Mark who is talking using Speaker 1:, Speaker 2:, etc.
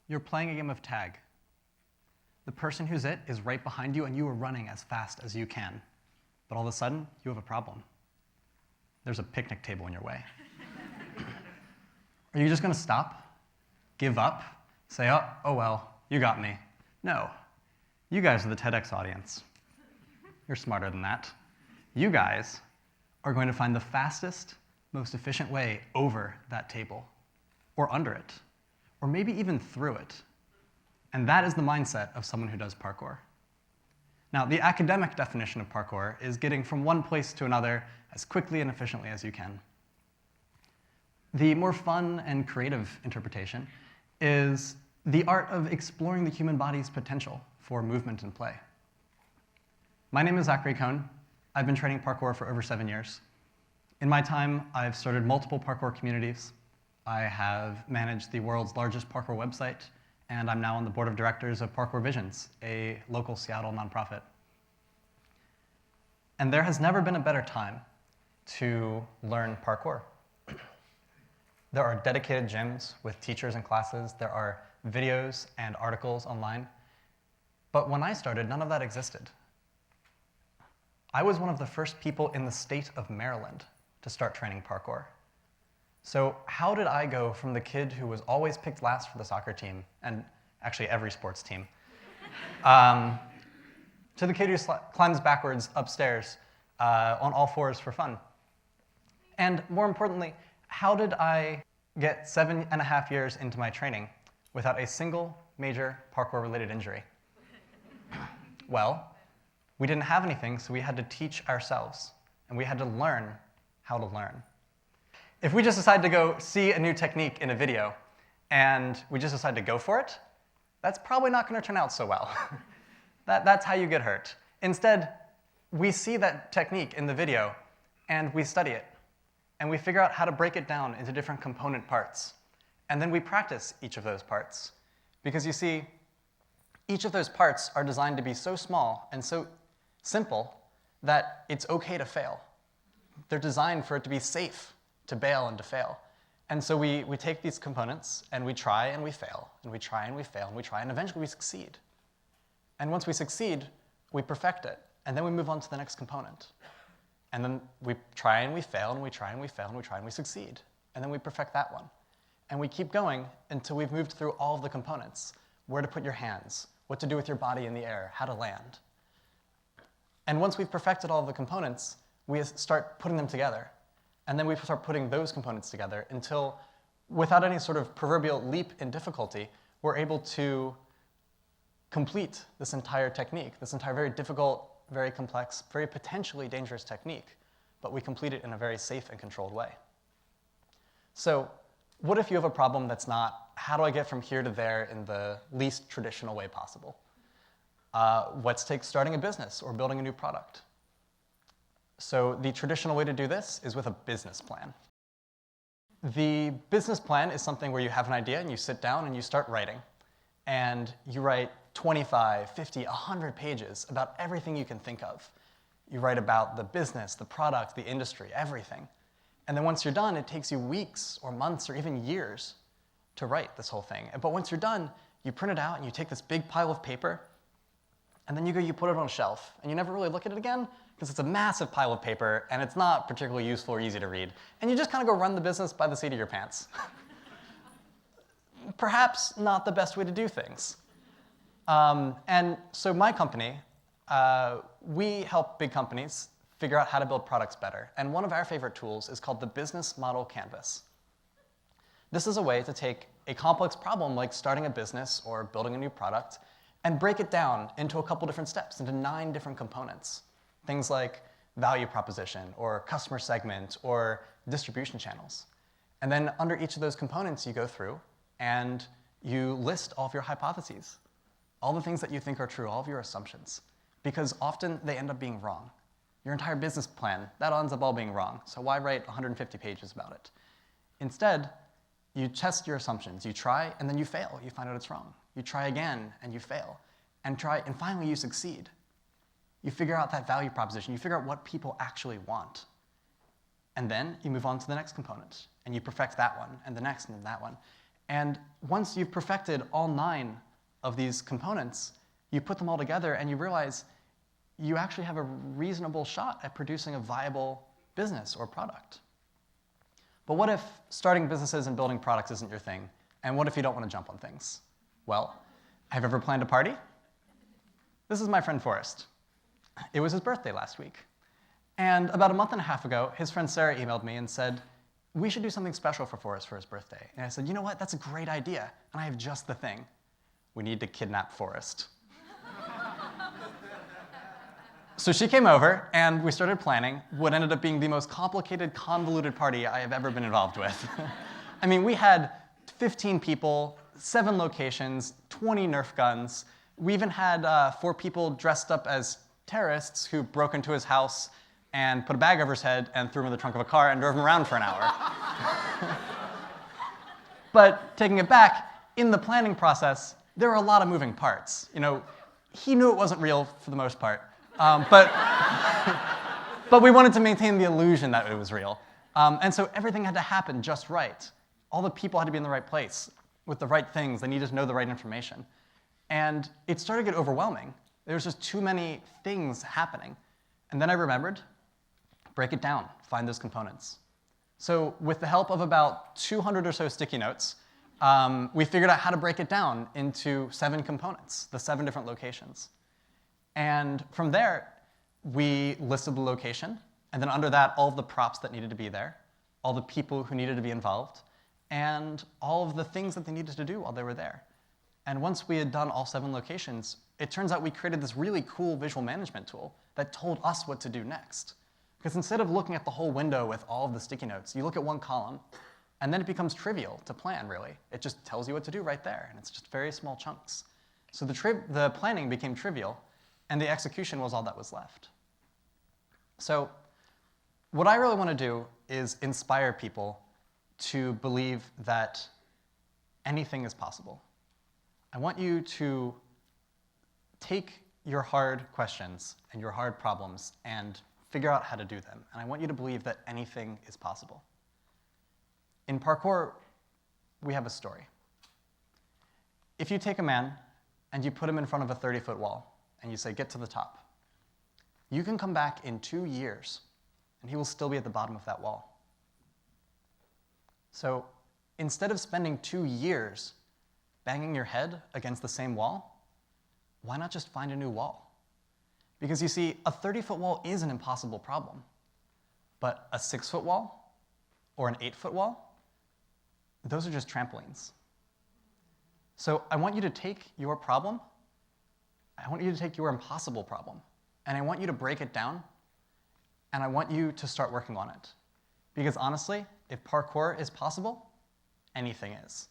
Speaker 1: You're playing a game of tag. The person who's it is right behind you, and you are running as fast as you can. But all of a sudden, you have a problem. There's a picnic table in your way. Are you just going to stop, give up, say, oh well, you got me? No. You guys are the TEDx audience. You're smarter than that. You guys are going to find the fastest, most efficient way over that table, or under it, or maybe even through it. And that is the mindset of someone who does parkour. Now, the academic definition of parkour is getting from one place to another as quickly and efficiently as you can. The more fun and creative interpretation is the art of exploring the human body's potential for movement and play. My name is Zachary Cohn. I've been training parkour for over 7 years. In my time, I've started multiple parkour communities. I have managed the world's largest parkour website, and I'm now on the board of directors of Parkour Visions, a local Seattle nonprofit. And there has never been a better time to learn parkour. There are dedicated gyms with teachers and classes. There are videos and articles online. But when I started, none of that existed. I was one of the first people in the state of Maryland to start training parkour. So how did I go from the kid who was always picked last for the soccer team, and actually every sports team, to the kid who climbs backwards upstairs on all fours for fun? And more importantly, how did I get 7.5 years into my training without a single major parkour-related injury? Well, we didn't have anything, so we had to teach ourselves, and we had to learn how to learn. If we just decide to go see a new technique in a video, and we just decide to go for it, that's probably not going to turn out so well. That's how you get hurt. Instead, we see that technique in the video, and we study it, and we figure out how to break it down into different component parts. And then we practice each of those parts. Because you see, each of those parts are designed to be so small and so simple that it's okay to fail. They're designed for it to be safe to bail and to fail. And so we take these components, and we try and we fail, and we try and we fail, and we try, and eventually we succeed. And once we succeed, we perfect it, and then we move on to the next component. And then we try and we fail, and we try and we fail, and we try and we succeed. And then we perfect that one. And we keep going until we've moved through all of the components. Where to put your hands, what to do with your body in the air, how to land. And once we've perfected all of the components, we start putting them together. And then we start putting those components together until, without any sort of proverbial leap in difficulty, we're able to complete this entire technique, this entire very difficult, very complex, very potentially dangerous technique, but we complete it in a very safe and controlled way. So what if you have a problem that's not, how do I get from here to there in the least traditional way possible? Let's take starting a business or building a new product. So the traditional way to do this is with a business plan. The business plan is something where you have an idea and you sit down and you start writing. And you write 25, 50, 100 pages about everything you can think of. You write about the business, the product, the industry, everything. And then once you're done, it takes you weeks or months or even years to write this whole thing. But once you're done, you print it out and you take this big pile of paper, and then you put it on a shelf, and you never really look at it again because it's a massive pile of paper and it's not particularly useful or easy to read. And you just kind of go run the business by the seat of your pants. Perhaps not the best way to do things. And so my company, we help big companies figure out how to build products better. And one of our favorite tools is called the Business Model Canvas. This is a way to take a complex problem like starting a business or building a new product and break it down into a couple different steps, into 9 different components. Things like value proposition or customer segment or distribution channels. And then under each of those components, you go through and you list all of your hypotheses, all the things that you think are true, all of your assumptions, because often they end up being wrong. Your entire business plan, that ends up all being wrong, so why write 150 pages about it? Instead, you test your assumptions. You try, and then you fail. You find out it's wrong. You try again, and you fail. And finally you succeed. You figure out that value proposition. You figure out what people actually want. And then you move on to the next component, and you perfect that one, and the next, and then that one. And once you've perfected all 9 of these components, you put them all together and you realize you actually have a reasonable shot at producing a viable business or product. But what if starting businesses and building products isn't your thing? And what if you don't want to jump on things? Well, have you ever planned a party? This is my friend Forrest. It was his birthday last week. And about a month and a half ago, his friend Sarah emailed me and said, we should do something special for Forrest for his birthday. And I said, you know what? That's a great idea. And I have just the thing. We need to kidnap Forrest. So she came over, and we started planning what ended up being the most complicated, convoluted party I have ever been involved with. I mean, we had 15 people, 7 locations, 20 Nerf guns. We even had 4 people dressed up as terrorists who broke into his house and put a bag over his head and threw him in the trunk of a car and drove him around for an hour. But taking it back, in the planning process, there were a lot of moving parts. You know, he knew it wasn't real for the most part. But we wanted to maintain the illusion that it was real. And so everything had to happen just right. All the people had to be in the right place with the right things. They needed to know the right information. And it started to get overwhelming. There was just too many things happening. And then I remembered, break it down, find those components. So with the help of about 200 or so sticky notes, we figured out how to break it down into 7 components, the 7 different locations. And from there, we listed the location, and then under that, all of the props that needed to be there, all the people who needed to be involved, and all of the things that they needed to do while they were there. And once we had done all 7 locations, it turns out we created this really cool visual management tool that told us what to do next. Because instead of looking at the whole window with all of the sticky notes, you look at one column, and then it becomes trivial to plan, really. It just tells you what to do right there, and it's just very small chunks. So the planning became trivial, and the execution was all that was left. So what I really want to do is inspire people to believe that anything is possible. I want you to take your hard questions and your hard problems and figure out how to do them. And I want you to believe that anything is possible. In parkour, we have a story. If you take a man and you put him in front of a 30-foot wall, and you say, get to the top, you can come back in 2 years, and he will still be at the bottom of that wall. So instead of spending 2 years banging your head against the same wall, why not just find a new wall? Because you see, a 30-foot wall is an impossible problem, but a 6-foot wall or an 8-foot wall, those are just trampolines. So I want you to take your problem, I want you to take your impossible problem, and I want you to break it down, and I want you to start working on it. Because honestly, if parkour is possible, anything is.